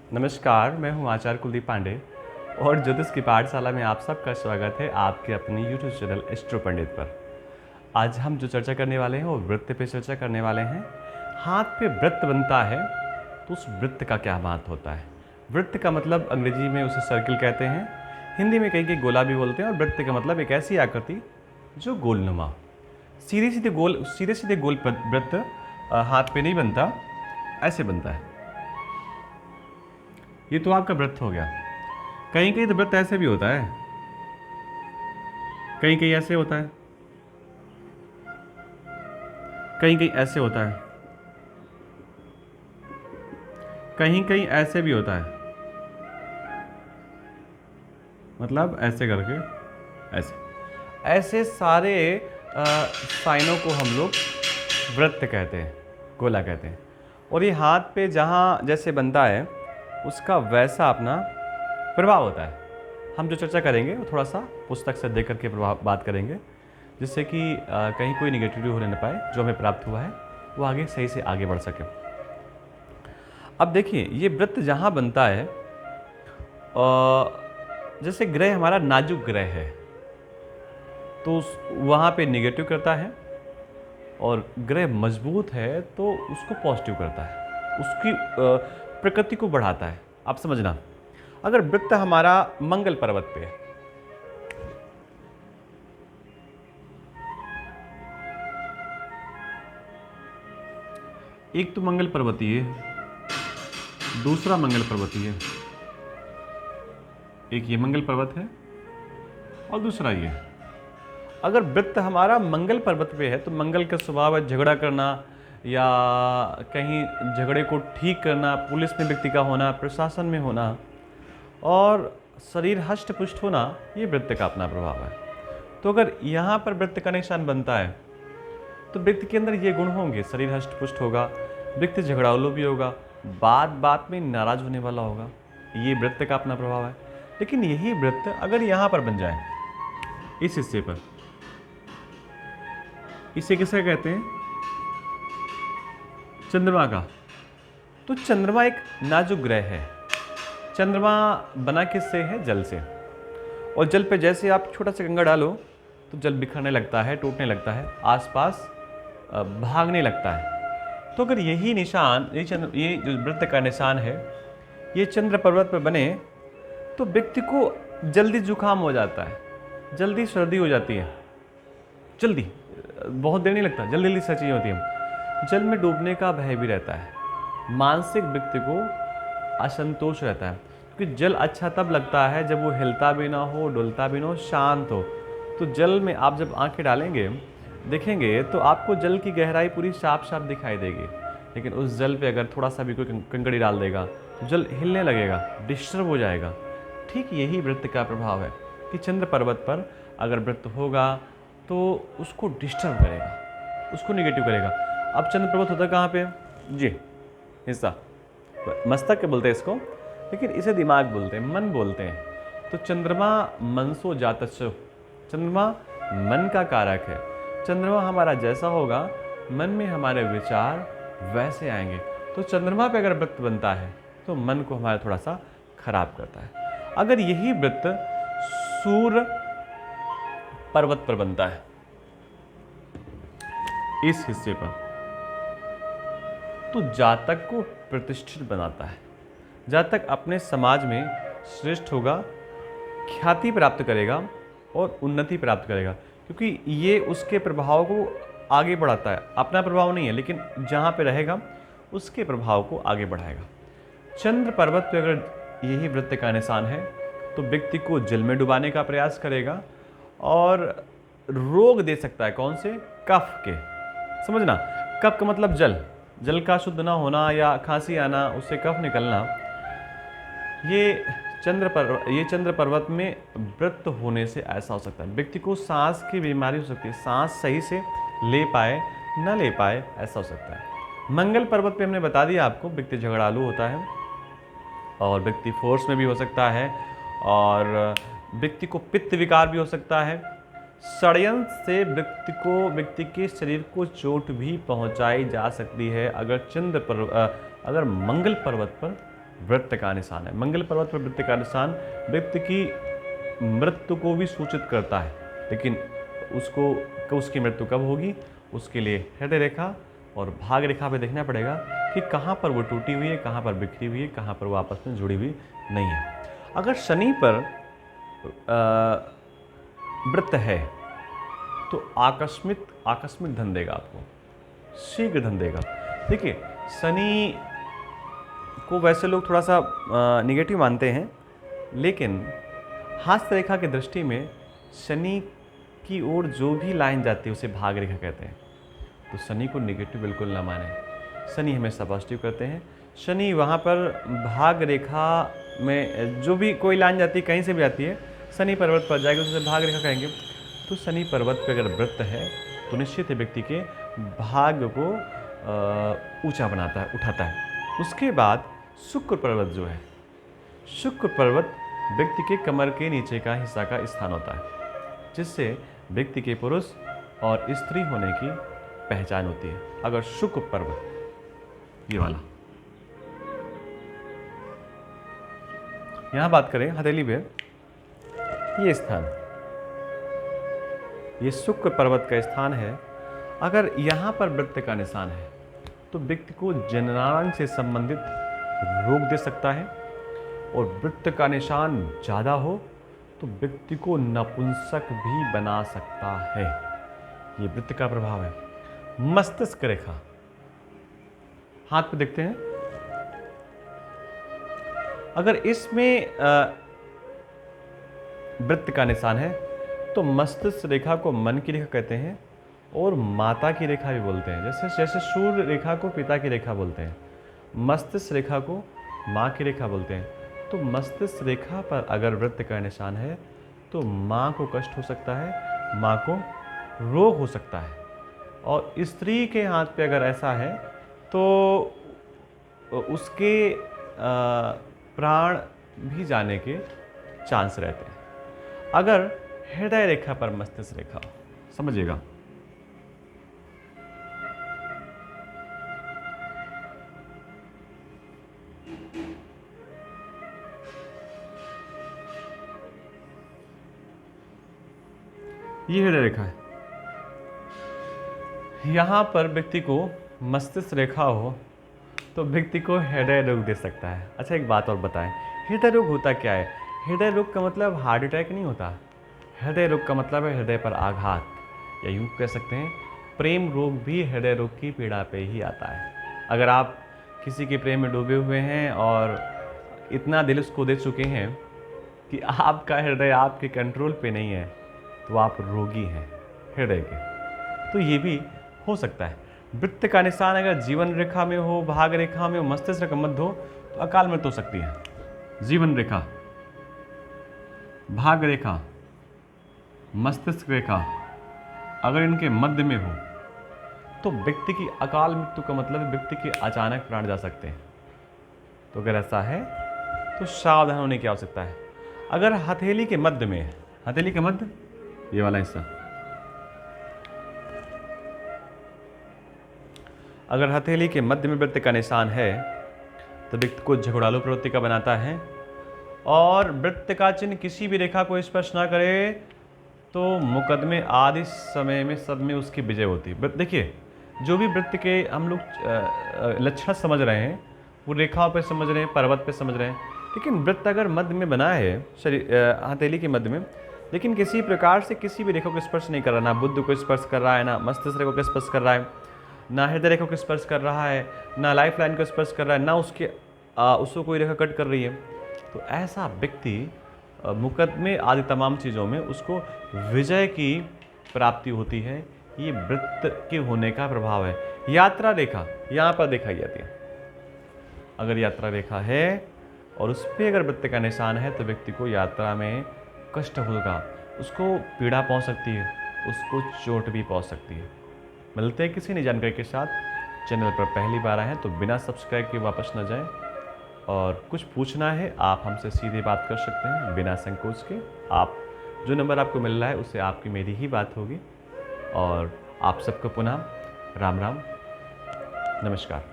नमस्कार, मैं हूँ आचार्य कुलदीप पांडे और ज्योतिष की पाठशाला में आप सबका स्वागत है आपके अपने यूट्यूब चैनल एस्ट्रो पंडित पर। आज हम जो चर्चा करने वाले हैं वो वृत्त पे चर्चा करने वाले हैं। हाथ पे वृत्त बनता है तो उस वृत्त का क्या महत्व होता है। वृत्त का मतलब अंग्रेजी में उसे सर्किल कहते हैं, हिंदी में कहीं कहीं गोला भी बोलते हैं। और वृत्त का मतलब एक ऐसी आकृति जो गोलनुमा, सीधे सीधे गोल वृत्त हाथ पे नहीं बनता, ऐसे बनता है। ये तो आपका व्रत हो गया। कहीं कहीं तो व्रत ऐसे भी होता है, कहीं कहीं ऐसे होता है, कहीं कहीं ऐसे होता है, कहीं कहीं ऐसे भी होता है। मतलब ऐसे करके, ऐसे ऐसे सारे साइनों को हम लोग व्रत कहते हैं, गोला कहते हैं। और ये हाथ पे जहाँ जैसे बनता है उसका वैसा अपना प्रभाव होता है। हम जो चर्चा करेंगे वो थोड़ा सा पुस्तक से देख करके प्रभाव बात करेंगे, जिससे कि कहीं कोई निगेटिविटी होने न पाए। जो हमें प्राप्त हुआ है वो आगे सही से आगे बढ़ सके। अब देखिए, ये वृत्त जहाँ बनता है, जैसे ग्रह हमारा नाजुक ग्रह है तो वहाँ पे निगेटिव करता है, और ग्रह मजबूत है तो उसको पॉजिटिव करता है, उसकी प्रकृति को बढ़ाता है। आप समझना, अगर वृत्त हमारा मंगल पर्वत पे है, एक तो मंगल पर्वतीय है, दूसरा मंगल पर्वतीय है। एक ये मंगल पर्वत है और दूसरा ये। अगर वृत्त हमारा मंगल पर्वत पे है तो मंगल का स्वभाव है झगड़ा करना या कहीं झगड़े को ठीक करना, पुलिस में व्यक्ति का होना, प्रशासन में होना और शरीर हष्ट पुष्ट होना, ये वृत्त का अपना प्रभाव है। तो अगर यहाँ पर वृत्त का निशान बनता है तो व्यक्ति के अंदर ये गुण होंगे, शरीर हष्ट पुष्ट होगा, व्यक्ति झगड़ालू भी होगा, बात बात में नाराज होने वाला होगा। ये वृत्त का अपना प्रभाव है। लेकिन यही वृत्त अगर यहाँ पर बन जाए, इस हिस्से पर, इसे किसे कहते हैं? चंद्रमा का। तो चंद्रमा एक नाजुक ग्रह है। चंद्रमा बना किससे है? जल से। और जल पे जैसे आप छोटा सा कंगा डालो तो जल बिखरने लगता है, टूटने लगता है, आसपास भागने लगता है। तो अगर यही निशान, ये जो वृत्त का निशान है, ये चंद्र पर्वत पर बने तो व्यक्ति को जल्दी जुकाम हो जाता है, जल्दी सर्दी हो जाती है, जल्दी, बहुत देर नहीं लगता, जल्दी जल्दी सर्दी होती है। जल में डूबने का भय भी रहता है। मानसिक व्यक्ति को असंतोष रहता है, क्योंकि जल अच्छा तब लगता है जब वो हिलता भी ना हो, डुलता भी ना हो, शांत हो। तो जल में आप जब आंखें डालेंगे, देखेंगे तो आपको जल की गहराई पूरी साफ साफ दिखाई देगी। लेकिन उस जल पे अगर थोड़ा सा भी कोई कंकड़ी डाल देगा तो जल हिलने लगेगा, डिस्टर्ब हो जाएगा। ठीक यही वृत्त का प्रभाव है कि चंद्र पर्वत पर अगर वृत्त होगा तो उसको डिस्टर्ब करेगा, उसको निगेटिव करेगा। अब चंद्र पर्वत होता है कहाँ पे? जी, हिस्सा मस्तक के बोलते हैं इसको, लेकिन इसे दिमाग बोलते हैं, मन बोलते हैं। तो चंद्रमा मनसो जातस्य, चंद्रमा मन का कारक है। चंद्रमा हमारा जैसा होगा, मन में हमारे विचार वैसे आएंगे। तो चंद्रमा पे अगर वृत्त बनता है तो मन को हमारा थोड़ा सा खराब करता है। अगर यही वृत्त सूर्य पर्वत पर बनता है, इस हिस्से पर, तो जातक को प्रतिष्ठित बनाता है। जातक अपने समाज में श्रेष्ठ होगा, ख्याति प्राप्त करेगा और उन्नति प्राप्त करेगा, क्योंकि ये उसके प्रभाव को आगे बढ़ाता है। अपना प्रभाव नहीं है, लेकिन जहाँ पे रहेगा उसके प्रभाव को आगे बढ़ाएगा। चंद्र पर्वत पे अगर यही वृत्त का निशान है तो व्यक्ति को जल में डुबाने का प्रयास करेगा और रोग दे सकता है। कौन से? कफ के। समझना, कफ का मतलब जल, जल का शुद्ध ना होना या खांसी आना, उससे कफ निकलना। ये चंद्र पर्वत में वृत्त होने से ऐसा हो सकता है। व्यक्ति को सांस की बीमारी हो सकती है, सांस सही से ले पाए न ले पाए, ऐसा हो सकता है। मंगल पर्वत पे हमने बता दिया आपको, व्यक्ति झगड़ालू होता है और व्यक्ति फोर्स में भी हो सकता है, और व्यक्ति को पित्त विकार भी हो सकता है। षड्यंत्र से व्यक्ति के शरीर को चोट भी पहुंचाई जा सकती है अगर अगर मंगल पर्वत पर वृत्त का निशान है। मंगल पर्वत पर वृत्त का निशान व्यक्ति की मृत्यु को भी सूचित करता है, लेकिन उसकी मृत्यु कब होगी उसके लिए हृदय रेखा और भाग रेखा पे देखना पड़ेगा कि कहाँ पर वो टूटी हुई है, कहाँ पर बिखरी हुई है, कहाँ पर वो आपस में जुड़ी हुई नहीं है। अगर शनि पर वृत्त है तो आकस्मिक धन देगा आपको, शीघ्र धन देगा। देखिए, शनि को वैसे लोग थोड़ा सा निगेटिव मानते हैं, लेकिन हास्य रेखा की दृष्टि में शनि की ओर जो भी लाइन जाती है उसे भाग रेखा कहते हैं। तो शनि को निगेटिव बिल्कुल ना माने, शनि हमेशा पॉजिटिव करते हैं। शनि वहाँ पर भाग रेखा में जो भी कोई लाइन जाती है, कहीं से भी आती है, शनि पर्वत पर जाएगी तो उसे भाग रेखा कहेंगे। तो शनि पर्वत पर अगर वृत्त है तो निश्चित व्यक्ति के भाग्य को ऊंचा बनाता है, उठाता है। उसके बाद शुक्र पर्वत जो है, शुक्र पर्वत व्यक्ति के कमर के नीचे का हिस्सा का स्थान होता है, जिससे व्यक्ति के पुरुष और स्त्री होने की पहचान होती है। अगर शुक्र पर्वत ये वाला, यहां बात करें हथेली पे, ये स्थान, ये शुक्र पर्वत का स्थान है। अगर यहाँ पर वृत्त का निशान है तो व्यक्ति को जननांग से संबंधित रोग दे सकता है, और वृत्त का निशान ज़्यादा हो तो व्यक्ति को नपुंसक भी बना सकता है। ये वृत्त का प्रभाव है। मस्तिष्क रेखा हाथ पे देखते हैं, अगर इसमें वृत्त का निशान है तो मस्तिष्क रेखा को मन की रेखा कहते हैं और माता की रेखा भी बोलते हैं। जैसे सूर्य रेखा को पिता की रेखा बोलते हैं, मस्तिष्क रेखा को माँ की रेखा बोलते हैं। तो मस्तिष्क रेखा पर अगर वृत्त का निशान है तो माँ को कष्ट हो सकता है, माँ को रोग हो सकता है। और स्त्री के हाथ पे अगर ऐसा है तो उसके प्राण भी जाने के चांस रहते हैं। अगर हृदय रेखा पर मस्तिष्क रेखा, समझिएगा, ये हृदय रेखा है, यहाँ पर व्यक्ति को मस्तिष्क रेखा हो तो व्यक्ति को हृदय रोग दे सकता है। अच्छा, एक बात और बताएं, हृदय रोग होता क्या है? हृदय रोग का मतलब हार्ट अटैक नहीं होता। हृदय रोग का मतलब है हृदय पर आघात, या यूँ कह सकते हैं प्रेम रोग भी हृदय रोग की पीड़ा पे ही आता है। अगर आप किसी के प्रेम में डूबे हुए हैं और इतना दिल उसको दे चुके हैं कि आपका हृदय आपके कंट्रोल पे नहीं है, तो आप रोगी हैं हृदय के। तो ये भी हो सकता है। वृत्त का निशान अगर जीवन रेखा में हो, भाग रेखा में हो, मस्तिष्क रेखा मध्य हो तो अकाल मृत्यु हो सकती है। जीवन रेखा, भाग रेखा, मस्तिष्क रेखा अगर इनके मध्य में हो तो व्यक्ति की अकाल मृत्यु का मतलब व्यक्ति के अचानक प्राण जा सकते हैं। तो अगर ऐसा है तो सावधान होने की आवश्यकता है। अगर हथेली के मध्य में है, हथेली के मध्य ये वाला हिस्सा, अगर हथेली के मध्य में वृत्त का निशान है तो व्यक्ति को झगड़ालू प्रवृत्ति का बनाता है। और वृत्त का चिन्ह किसी भी रेखा को स्पर्श ना करे तो मुकदमे आदि समय में सब में उसकी विजय होती है। देखिए, जो भी वृत्त के हम लोग लक्षण समझ रहे हैं वो रेखाओं पे समझ रहे हैं, पर्वत पे समझ रहे हैं, लेकिन वृत्त अगर मध्य में बना है शरीर हथेली के मध्य में, लेकिन किसी प्रकार से किसी भी रेखा को स्पर्श नहीं कर रहा, ना बुद्ध को स्पर्श कर रहा है, ना मस्तिष्क रेखा को स्पर्श कर रहा है, ना हृदय रेखा को स्पर्श कर रहा है, ना लाइफ लाइन को स्पर्श कर रहा है, ना उसको कोई रेखा कट कर रही है, तो ऐसा व्यक्ति मुकदमे आदि तमाम चीज़ों में उसको विजय की प्राप्ति होती है। ये वृत्त के होने का प्रभाव है। यात्रा रेखा यहाँ पर दिखाई जाती है। अगर यात्रा रेखा है और उस पर अगर वृत्त का निशान है तो व्यक्ति को यात्रा में कष्ट होगा, उसको पीड़ा पहुँच सकती है, उसको चोट भी पहुँच सकती है। मिलते हैं किसी नई जानकारी के साथ। चैनल पर पहली बार आए हैं तो बिना सब्सक्राइब के वापस न जाएं, और कुछ पूछना है आप हमसे सीधे बात कर सकते हैं बिना संकोच के। आप जो नंबर आपको मिल रहा है उससे आपकी मेरी ही बात होगी। और आप सबको पुनः राम राम, नमस्कार।